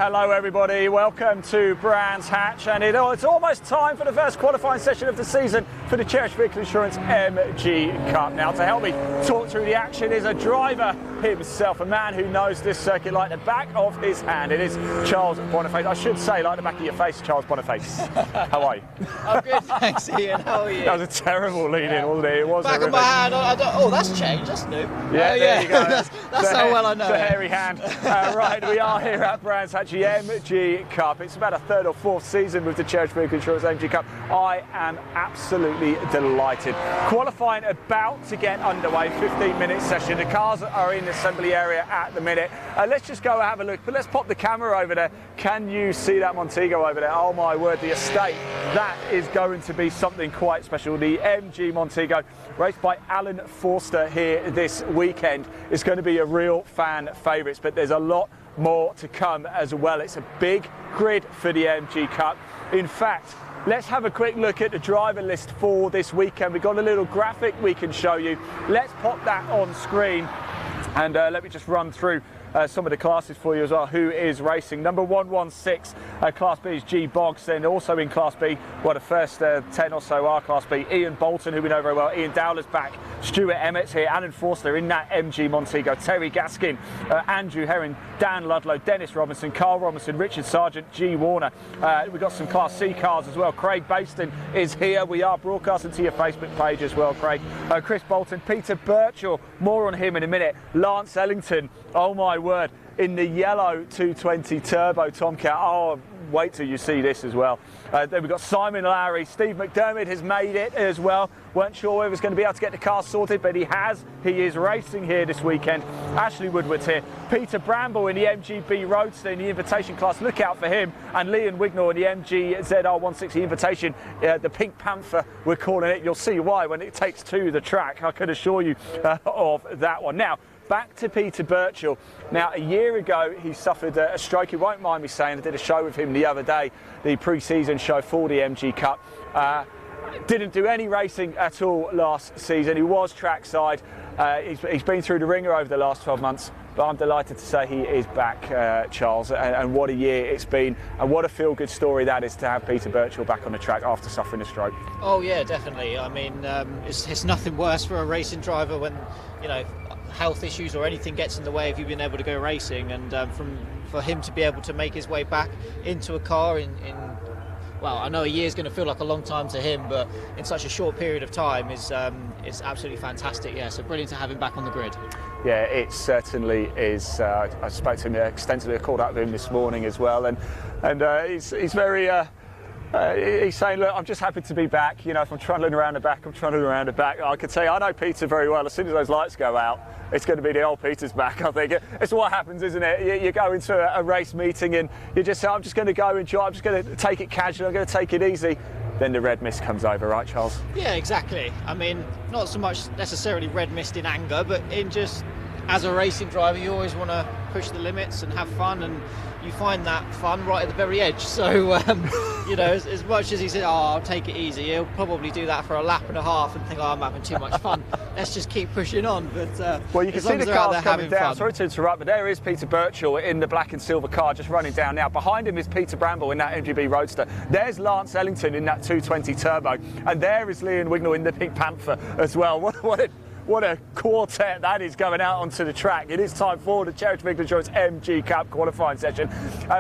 Hello everybody, welcome to Brands Hatch, and it's almost time for the first qualifying session of the season for the Cherished Vehicle Insurance MG Cup. Now to help me talk through the action is a driver himself, a man who knows this circuit like the back of his hand. It is Charles Boniface. I should say like the back of your face, Charles Boniface. How are you? I'm good, thanks Ian, how are you? That was a terrible lead in, wasn't it? It was back of my hand, oh that's changed, that's new. Yeah, there you go. that's how well I know the it. hairy hand. Right, we are here at Brands Hatch, the MG Cup. It's about a third or fourth season with the Cherished Vehicle Insurance MG Cup. I am absolutely delighted. Qualifying about to get underway, 15-minute session. The cars are in the assembly area at the minute. Let's just go have a look, but let's pop the camera over there. Can you see that Montego over there? Oh my word, the estate. That is going to be something quite special. The MG Montego, raced by Alan Forster here this weekend, is going to be a real fan favourite, but there's a lot more to come as well. It's a big grid for the MG Cup. In fact, let's have a quick look at the driver list for this weekend. We've got a little graphic we can show you. Let's pop that on screen, and let me just run through some of the classes for you as well, who is racing. Number 116, Class B is G Boggs. Then also in Class B, well, the first 10 or so are Class B. Ian Bolton, who we know very well. Ian Dowler's back. Stuart Emmett's here. Alan Forster in that MG Montego. Terry Gaskin, Andrew Herring, Dan Ludlow, Dennis Robinson, Carl Robinson, Richard Sargent, G Warner. We've got some Class C cars as well. Craig Baston is here. We are broadcasting to your Facebook page as well, Craig. Chris Bolton, Peter Birchall, more on him in a minute. Lance Ellington, oh my word, in the yellow 220 Turbo Tomcat. Oh, wait till you see this as well. Then we've got Simon Lowry. Steve McDermott has made it as well. Weren't sure whether he was going to be able to get the car sorted, but he has. He is racing here this weekend. Ashley Woodward's here. Peter Bramble in the MGB Roadster in the invitation class. Look out for him. And Leon Wignall in the MG ZR160 invitation. The Pink Panther, we're calling it. You'll see why when it takes to the track. I can assure you of that one. Now, back to Peter Birchall. Now, a year ago, he suffered a stroke. You won't mind me saying, I did a show with him the other day, the pre-season show for the MG Cup. Didn't do any racing at all last season. He was trackside. He's been through the ringer over the last 12 months, but I'm delighted to say he is back, Charles, and what a year it's been, and what a feel-good story that is to have Peter Birchall back on the track after suffering a stroke. Oh yeah, definitely. I mean, it's nothing worse for a racing driver when, you know, health issues or anything gets in the way of you being able to go racing, and for him to be able to make his way back into a car in well, I know a year is going to feel like a long time to him, but in such a short period of time is absolutely fantastic. Yeah, so brilliant to have him back on the grid. Yeah, it certainly is. I spoke to him extensively. I called up with him this morning as well, and he's very. He's saying, look, I'm just happy to be back. You know, if I'm trundling around the back, I'm trundling around the back. I could say I know Peter very well. As soon as those lights go out, it's going to be the old Peter's back, I think. It's what happens, isn't it? You go into a race meeting and you just say, I'm just going to go enjoy, I'm just going to take it casual, I'm going to take it easy. Then the red mist comes over, right, Charles? Yeah, exactly. I mean, not so much necessarily red mist in anger, but in just, as a racing driver, you always want to push the limits and have fun, and you find that fun right at the very edge. So, you know, as much as he said, oh, I'll take it easy, he'll probably do that for a lap and a half and think, oh, I'm having too much fun. Let's just keep pushing on. But well, you can see the cars coming down. Sorry to interrupt, but there is Peter Birchall in the black and silver car just running down now. Behind him is Peter Bramble in that MGB Roadster. There's Lance Ellington in that 220 Turbo. And there is Leon Wignall in the Pink Panther as well. What a quartet that is going out onto the track. It is time for the Cherished Vehicle Insurance MG Cup qualifying session.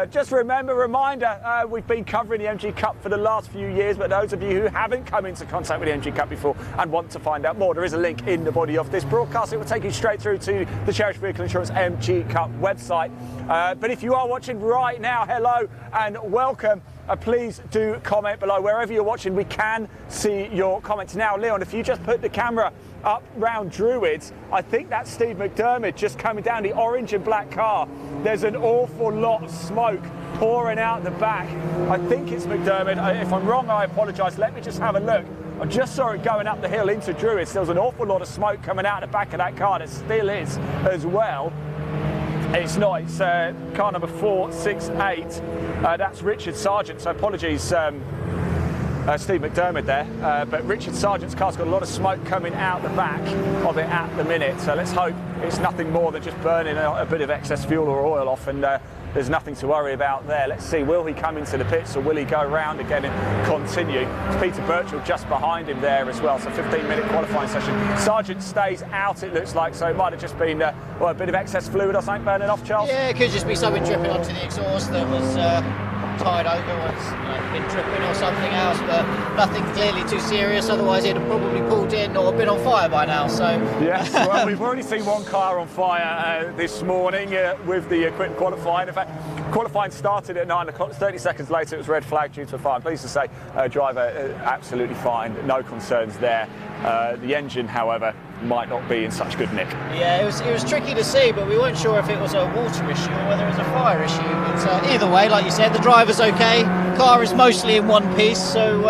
Just reminder, we've been covering the MG Cup for the last few years, but those of you who haven't come into contact with the MG Cup before and want to find out more, there is a link in the body of this broadcast. It will take you straight through to the Cherished Vehicle Insurance MG Cup website. But if you are watching right now, hello and welcome. Please do comment below. Wherever you're watching, we can see your comments. Now, Leon, if you just put the camera up round Druids, I think that's Steve McDermott just coming down the orange and black car. There's an awful lot of smoke pouring out the back. I think it's McDermott. If I'm wrong, I apologise. Let me just have a look. I just saw it going up the hill into Druids. There was an awful lot of smoke coming out the back of that car. There still is as well. It's not, it's car number 468. That's Richard Sargent, so apologies, Steve McDermott there. But Richard Sargent's car's got a lot of smoke coming out the back of it at the minute, so let's hope it's nothing more than just burning a bit of excess fuel or oil off, and there's nothing to worry about there. Let's see, will he come into the pits or will he go round again and continue? It's Peter Birchall just behind him there as well, so 15-minute qualifying session. Sargent stays out, it looks like, so it might have just been a bit of excess fluid or something burning off, Charles? Yeah, it could just be something dripping onto the exhaust that was tied over or it's been dripping or something else, but nothing clearly too serious, otherwise he'd have probably pulled in or been on fire by now. So yes, well, we've already seen one car on fire this morning with the equipped qualifying. In fact, qualifying started at 9 o'clock, 30 seconds later it was red flag due to a fire. I'm pleased to say driver absolutely fine, no concerns there. The engine, however, might not be in such good nick. Yeah, it was tricky to see, but we weren't sure if it was a water issue or whether it was a fire issue. But either way, like you said, the driver's okay. Car is mostly in one piece, so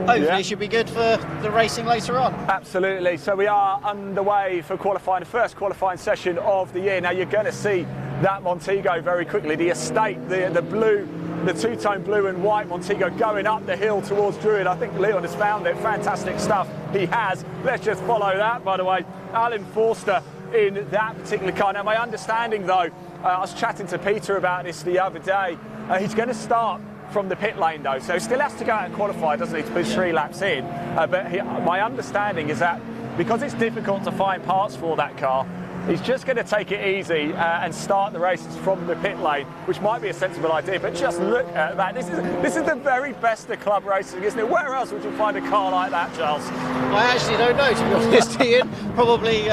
hopefully it should be good for the racing later on. Absolutely. So we are underway for qualifying, the first qualifying session of the year. Now you're going to see that Montego very quickly. The estate, the blue, the two-tone blue and white Montego going up the hill towards Druid. I think Leon has found it. Fantastic stuff he has. Let's just follow that, by the way. Alan Forster in that particular car. Now, my understanding, though, I was chatting to Peter about this the other day. He's going to start from the pit lane, though, so he still has to go out and qualify, doesn't he, to put 3 laps in. My understanding is that because it's difficult to find parts for that car, he's just going to take it easy and start the races from the pit lane, which might be a sensible idea. But just look at that. This is the very best of club racing, isn't it? Where else would you find a car like that, Charles? I actually don't know, to be honest, Ian. Probably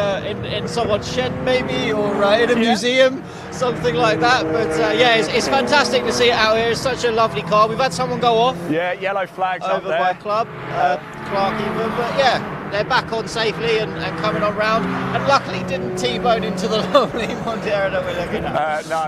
in someone's shed, maybe, or in a museum, something like that. But yeah, it's fantastic to see it out here. It's such a lovely car. We've had someone go off. Yeah, yellow flags over up there. by Club, Clark even. But yeah, they're back on safely and coming on round, and luckily didn't T-bone into the lovely Montero that we're looking at. No,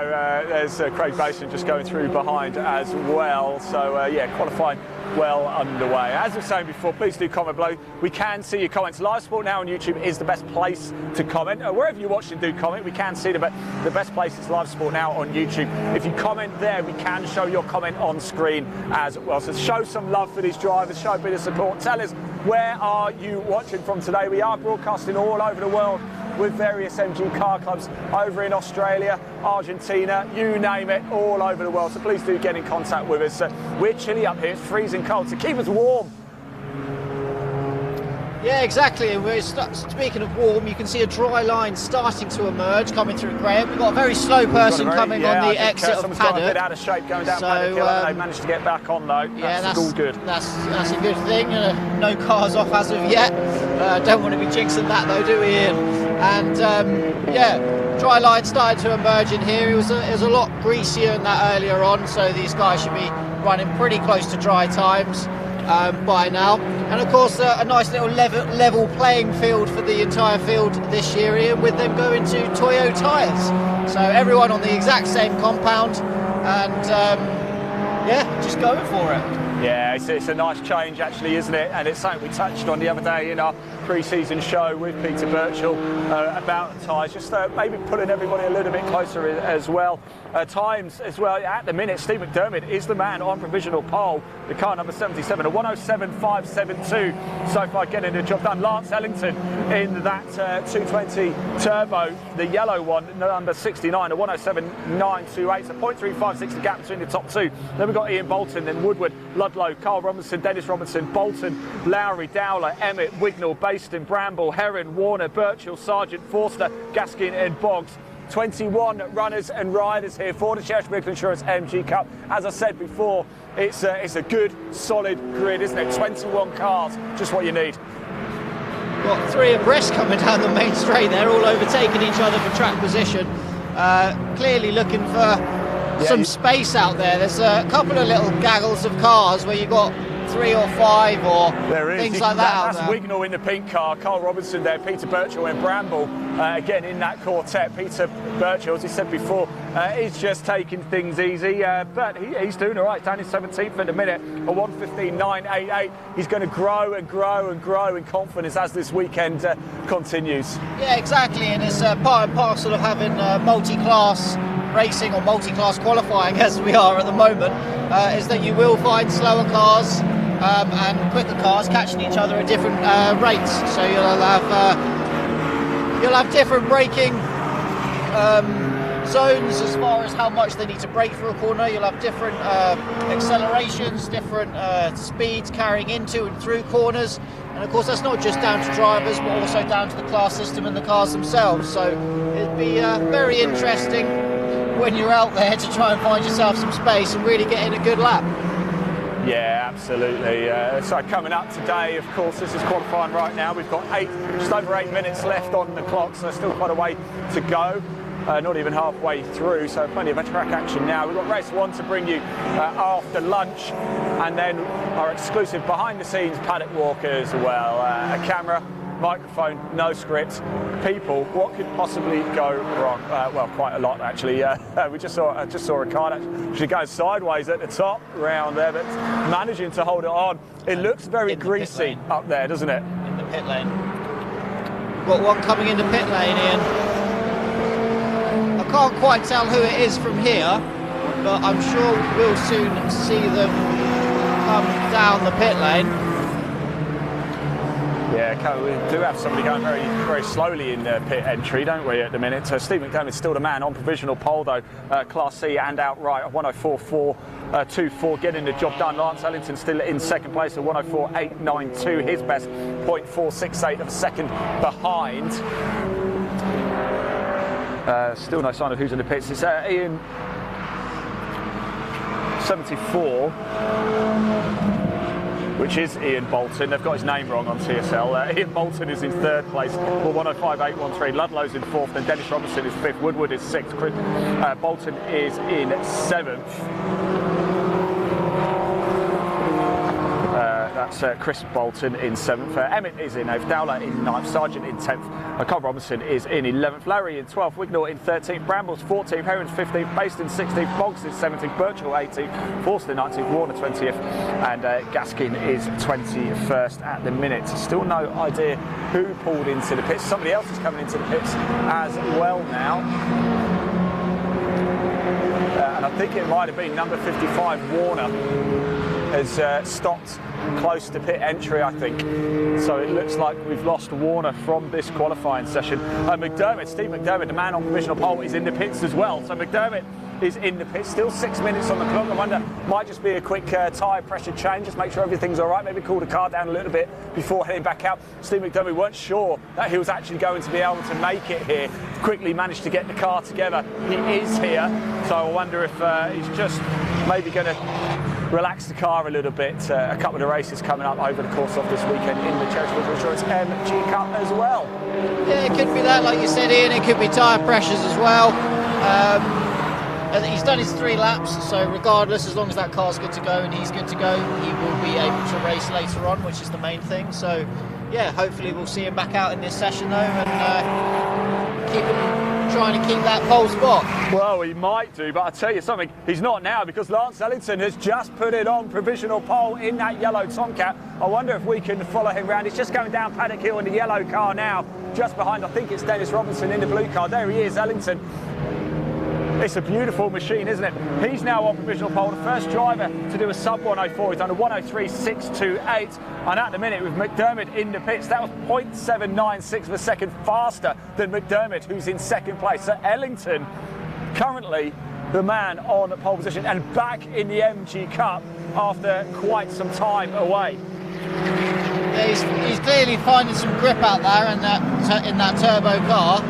there's Craig Basin just going through behind as well. So yeah, qualifying well underway. As I was saying before, please do comment below. We can see your comments. Live Sport Now on YouTube is the best place to comment. Wherever you're watching, do comment. We can see them, but the best place is Live Sport Now on YouTube. If you comment there, we can show your comment on screen as well. So show some love for these drivers, show a bit of support. Tell us, where are you watching from today? We are broadcasting all over the world with various MG car clubs over in Australia, Argentina, you name it, all over the world. So please do get in contact with us. We're chilly up here, it's freezing cold, so keep us warm. Yeah, exactly. And speaking of warm, you can see a dry line starting to emerge coming through Graham. We've got a very slow person coming on the exit of Someone's Paddock. got a bit out of shape going down Paddock Hill. They've managed to get back on though. Yeah, that's all good. That's a good thing. No cars off as of yet. Don't want to be jinxing that though, do we, Ian? And yeah, dry line started to emerge in here. It was a lot greasier than that earlier on, so these guys should be running pretty close to dry times by now. And of course a nice little level playing field for the entire field this year, Ian, with them going to Toyo tyres. So everyone on the exact same compound and yeah, just going for it. Yeah, it's a nice change actually, isn't it? And it's something we touched on the other day in our pre-season show with Peter Birchall about tyres, just maybe pulling everybody a little bit closer as well. Times as well, at the minute, Steve McDermott is the man on provisional pole. The car number 77, a 107.572 so far, getting the job done. Lance Ellington in that 220 turbo, the yellow one, number 69, a 107.928, so 0.356 the gap between the top two. Then we've got Ian Bolton, then Woodward, Ludlow, Carl Robinson, Dennis Robinson, Bolton, Lowry, Dowler, Emmett, Wignall, Baston, Bramble, Heron, Warner, Birchall, Sargent, Forster, Gaskin and Boggs. 21 runners and riders here for the Church Vehicle Insurance MG Cup. As I said before, it's a good, solid grid, isn't it? 21 cars, just what you need. Got 3 abreast coming down the main straight there, all overtaking each other for track position. Clearly looking for some space out there. There's a couple of little gaggles of cars where you've got 3 or 5 or things like that. That's Wignall in the pink car, Carl Robinson there, Peter Birchall and Bramble again in that quartet. Peter Birchall, as he said before, is just taking things easy, but he's doing all right, down in 17th at the minute, a 1:15.988. He's going to grow and grow and grow in confidence as this weekend continues. Yeah, exactly, and it's part and parcel of having multi-class racing or multi-class qualifying as we are at the moment, is that you will find slower cars and quicker cars catching each other at different rates. So you'll have different braking zones as far as how much they need to brake through a corner. You'll have different accelerations, different speeds carrying into and through corners. And of course that's not just down to drivers, but also down to the class system and the cars themselves. So it'd be very interesting when you're out there to try and find yourself some space and really get in a good lap. Yeah, absolutely. So coming up today, of course, this is qualifying right now. We've got just over 8 minutes left on the clock, so there's still quite a way to go. Not even halfway through, so plenty of track action now. We've got race 1 to bring you after lunch, and then our exclusive behind-the-scenes paddock walk as well. A camera, microphone, no script. People, what could possibly go wrong? Well, quite a lot actually. We just saw a car actually going sideways at the top round there, but managing to hold it on. It looks very greasy up there, doesn't it? In the pit lane. We've got one coming into pit lane, Ian. I can't quite tell who it is from here, but I'm sure we'll soon see them come down the pit lane. Yeah, we do have somebody going very, very slowly in pit entry, don't we, at the minute? Steve McDermott's still the man on provisional pole, though, Class C and outright, 104.424, getting the job done. Lance Ellington still in second place at 104.892, his best, 0.468 of a second behind. Still no sign of who's in the pits. It's Ian 74, which is Ian Bolton. They've got his name wrong on TSL. Ian Bolton is in third place for 105.813. Ludlow's in fourth, and Dennis Robinson is fifth. Woodward is sixth. Bolton is in seventh. That's Chris Bolton in 7th, Emmett is in 8th, Dowler in 9th, Sargent in 10th, Carl Robinson is in 11th, Larry in 12th, Wignall in 13th, Brambles 14th, Herons 15th, Baston 16th, Boggs is 17th, Birchall 18th, Forster 19th, Warner 20th, and Gaskin is 21st at the minute. Still no idea who pulled into the pits. Somebody else is coming into the pits as well now. And I think it might have been number 55, Warner, has stopped close to pit entry, I think. So it looks like we've lost Warner from this qualifying session. McDermott, Steve McDermott, the man on provisional pole, is in the pits as well. So McDermott is in the pits, still 6 minutes on the clock. I wonder, might just be a quick tyre pressure change, just make sure everything's all right, maybe cool the car down a little bit before heading back out. Steve McDermott weren't sure that he was actually going to be able to make it here. Quickly managed to get the car together. He is here, so I wonder if he's just maybe going to relax the car a little bit. A couple of the races coming up over the course of this weekend in the Cherry Vehicle Insurance MG Cup as well. Yeah, it could be that, like you said, Ian. It could be tyre pressures as well. He's done his 3 laps, so regardless, as long as that car's good to go and he's good to go, he will be able to race later on, which is the main thing. So, yeah, hopefully we'll see him back out in this session though, and trying to keep that pole spot. Well, he might do, but I'll tell you something, he's not now, because Lance Ellington has just put it on provisional pole in that yellow Tomcat. I wonder if we can follow him round. He's just going down Paddock Hill in the yellow car now, just behind, I think it's Dennis Robinson in the blue car. There he is, Ellington. It's a beautiful machine, isn't it? He's now on provisional pole, the first driver to do a sub 104. He's done a 103.628, and at the minute with McDermott in the pits, that was 0.796 of a second faster than McDermott, who's in second place. So Ellington, currently the man on pole position and back in the MG Cup after quite some time away. Yeah, he's clearly finding some grip out there in that turbo car.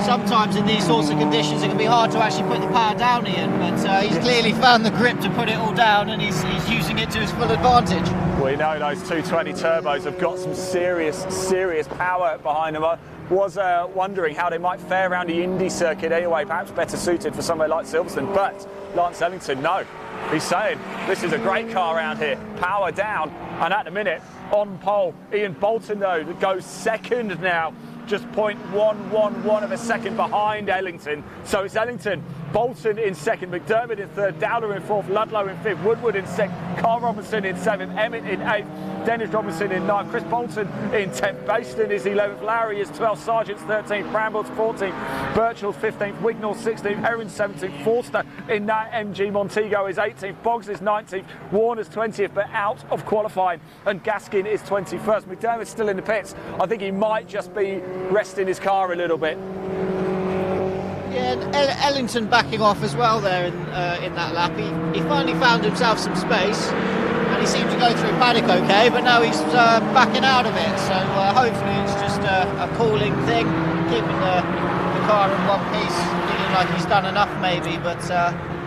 Sometimes in these sorts of conditions it can be hard to actually put the power down, Ian, but he's clearly found the grip to put it all down, and he's using it to his full advantage. We know those 220 turbos have got some serious power behind them. I was wondering how they might fare around the Indy circuit anyway, perhaps better suited for somewhere like Silverstone, but Lance Ellington, no. He's saying this is a great car around here, power down, and at the minute on pole, Ian Bolton though goes second now, just 0.111 of a second behind Ellington. So it's Ellington, Bolton in second, McDermott in third, Dowler in fourth, Ludlow in fifth, Woodward in sixth, Carl Robinson in seventh, Emmett in eighth, Dennis Robinson in ninth, Chris Bolton in 10th, Baston is 11th, Larry is 12th, Sargent's 13th, Brambles 14th, Birchall's 15th, Wignall 16th, Herons 17th, Forster in that MG Montego is 18th, Boggs is 19th, Warner's 20th, but out of qualifying, and Gaskin is 21st. McDermott's still in the pits. I think he might just be resting his car a little bit. Yeah, and Ellington backing off as well there in that lap. He finally found himself some space, and he seemed to go through paddock okay, but now he's backing out of it. So hopefully it's just a cooling thing, keeping the car in one piece, feeling like he's done enough maybe, but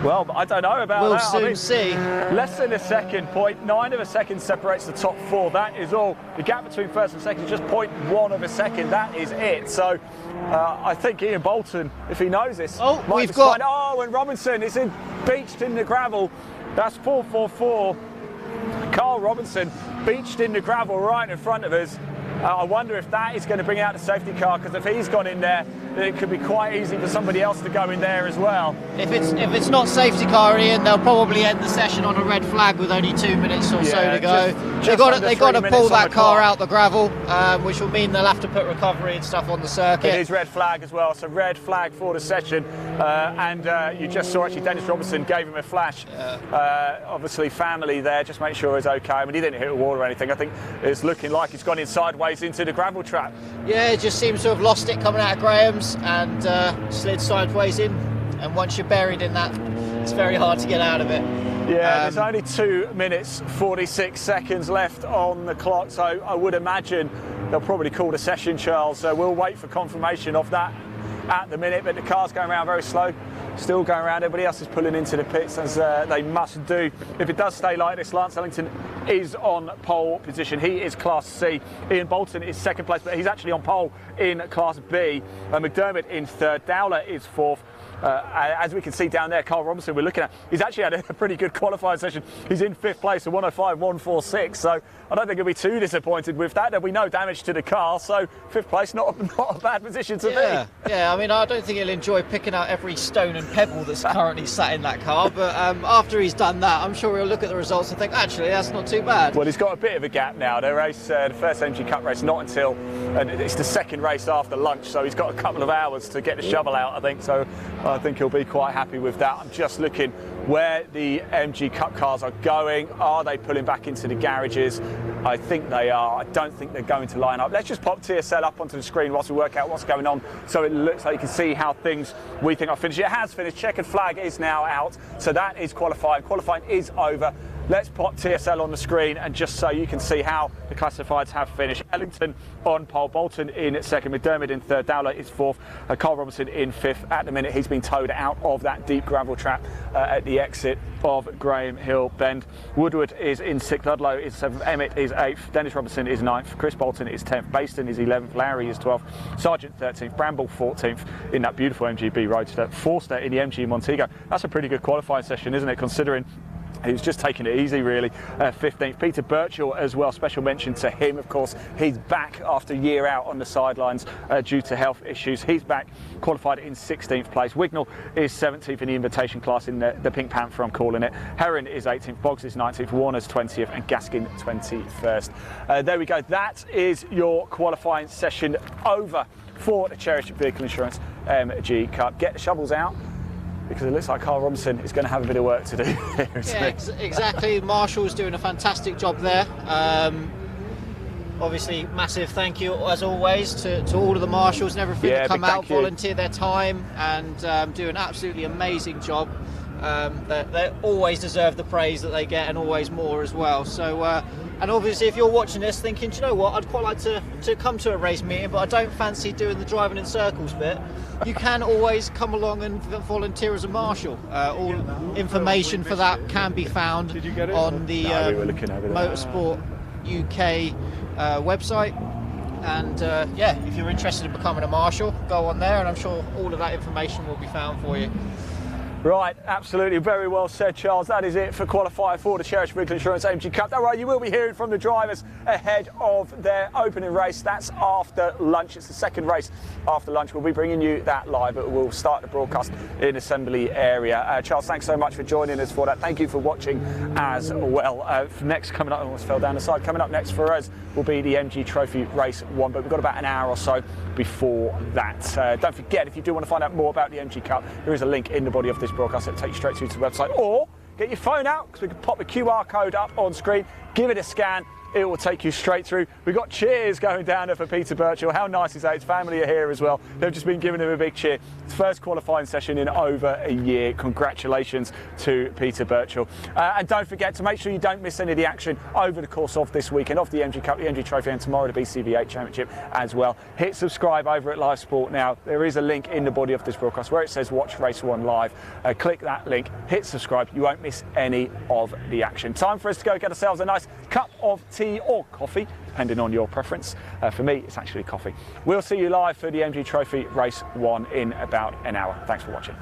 well, I don't know about we'll that. soon see. Less than a second, 0.9 of a second separates the top four. That is all. The gap between first and second is just 0.1 of a second. That is it. So I think Ian Bolton, if he knows this, we've got. Oh, and Robinson is beached in the gravel. That's 444. Carl Robinson beached in the gravel right in front of us. I wonder if that is going to bring out the safety car, because if he's gone in there, then it could be quite easy for somebody else to go in there as well. If it's not safety car, Ian, they'll probably end the session on a red flag with only 2 minutes or so to go. They got to pull that car out the gravel, which will mean they'll have to put recovery and stuff on the circuit. It is red flag as well, so red flag for the session. And you just saw actually Dennis Robinson gave him a flash. Obviously family there, just make sure he's okay. I mean, he didn't hit a wall or anything. I think it's looking like he's gone in sideways into the gravel trap. Yeah, it just seems to have lost it coming out of Graham's and slid sideways in. And once you're buried in that, it's very hard to get out of it. Yeah, there's only 2 minutes 46 seconds left on the clock, so I would imagine they'll probably call the session, Charles. So we'll wait for confirmation of that at the minute, but the car's going around very slow, still going around. Everybody else is pulling into the pits, as they must do. If it does stay like this, Lance Ellington is on pole position. He is Class C. Ian Bolton is second place, but he's actually on pole in Class B. McDermott in third. Dowler is fourth. As we can see down there, Carl Robinson we're looking at, he's actually had a pretty good qualifying session. He's in fifth place, a 105.146, so I don't think he'll be too disappointed with that. There'll be no damage to the car, so fifth place, not a bad position to be. Yeah, I mean, I don't think he'll enjoy picking out every stone and pebble that's currently sat in that car, but after he's done that, I'm sure he'll look at the results and think, actually, that's not too bad. Well, he's got a bit of a gap now. The first MG Cup race, not until, and it's the second race after lunch, so he's got a couple of hours to get the shovel out, I think, so I think he'll be quite happy with that. I'm just looking where the MG Cup cars are going. Are they pulling back into the garages? I think they are. I don't think they're going to line up. Let's just pop TSL up onto the screen whilst we work out what's going on, so it looks like you can see how things we think are finished. It has finished. Checkered flag is now out, so that is qualifying. Qualifying is over. Let's pop TSL on the screen, and just so you can see how the classifieds have finished. Ellington on pole, Bolton in second, McDermott in third, Dowler is fourth, Carl Robinson in fifth. At the minute, he's been towed out of that deep gravel trap at the exit of Graham Hill Bend. Woodward is in sixth, Ludlow is seventh, Emmett is eighth, Dennis Robinson is ninth, Chris Bolton is 10th, Baston is 11th, Lowry is 12th, Sargent 13th, Bramble 14th in that beautiful MGB Roadster, Forster in the MG Montego. That's a pretty good qualifying session, isn't it, considering he was just taking it easy, really. 15th, Peter Birchall as well. Special mention to him, of course. He's back after a year out on the sidelines due to health issues. He's back, qualified in 16th place. Wignall is 17th in the invitation class in the Pink Panther, I'm calling it. Heron is 18th, Boggs is 19th, Warner's 20th, and Gaskin 21st. There we go. That is your qualifying session over for the Cherished Vehicle Insurance MG Cup. Get the shovels out, because it looks like Carl Robinson is going to have a bit of work to do here. Exactly. Marshall's doing a fantastic job there. Obviously, massive thank you, as always, to all of the marshals and everything that come out, volunteer their time, and do an absolutely amazing job. They always deserve the praise that they get, and always more as well. So, and obviously, if you're watching this thinking, do you know what, I'd quite like to come to a race meeting, but I don't fancy doing the driving in circles bit, you can always come along and volunteer as a marshal. All information for that can be found on the Motorsport UK website. And if you're interested in becoming a marshal, go on there, and I'm sure all of that information will be found for you. Right, absolutely, very well said, Charles. That is it for qualifier for the Cherished Vehicle Insurance AMG Cup. Don't worry, you will be hearing from the drivers ahead of their opening race. That's after lunch. It's the second race after lunch. We'll be bringing you that live, but we'll start the broadcast in assembly area. Charles, thanks so much for joining us for that. Thank you for watching as well. Next coming up, I almost fell down the side. Coming up next for us will be the MG Trophy Race 1, but we've got about an hour or so before that. Don't forget, if you do want to find out more about the MG Cup, there is a link in the body of this broadcast that takes you straight through to the website, or get your phone out, because we can pop the QR code up on screen, give it a scan. it will take you straight through. We've got cheers going down there for Peter Birchall. How nice is that? His family are here as well. They've just been giving him a big cheer. His first qualifying session in over a year. Congratulations to Peter Birchall. And don't forget to make sure you don't miss any of the action over the course of this weekend of the MG Cup, the MG Trophy, and tomorrow the BCV8 Championship as well. Hit subscribe over at Live Sport now. There is a link in the body of this broadcast where it says watch Race 1 live. Click that link, hit subscribe. You won't miss any of the action. Time for us to go get ourselves a nice cup of tea or coffee, depending on your preference. For me, it's actually coffee. We'll see you live for the MG Trophy Race 1 in about an hour. Thanks for watching.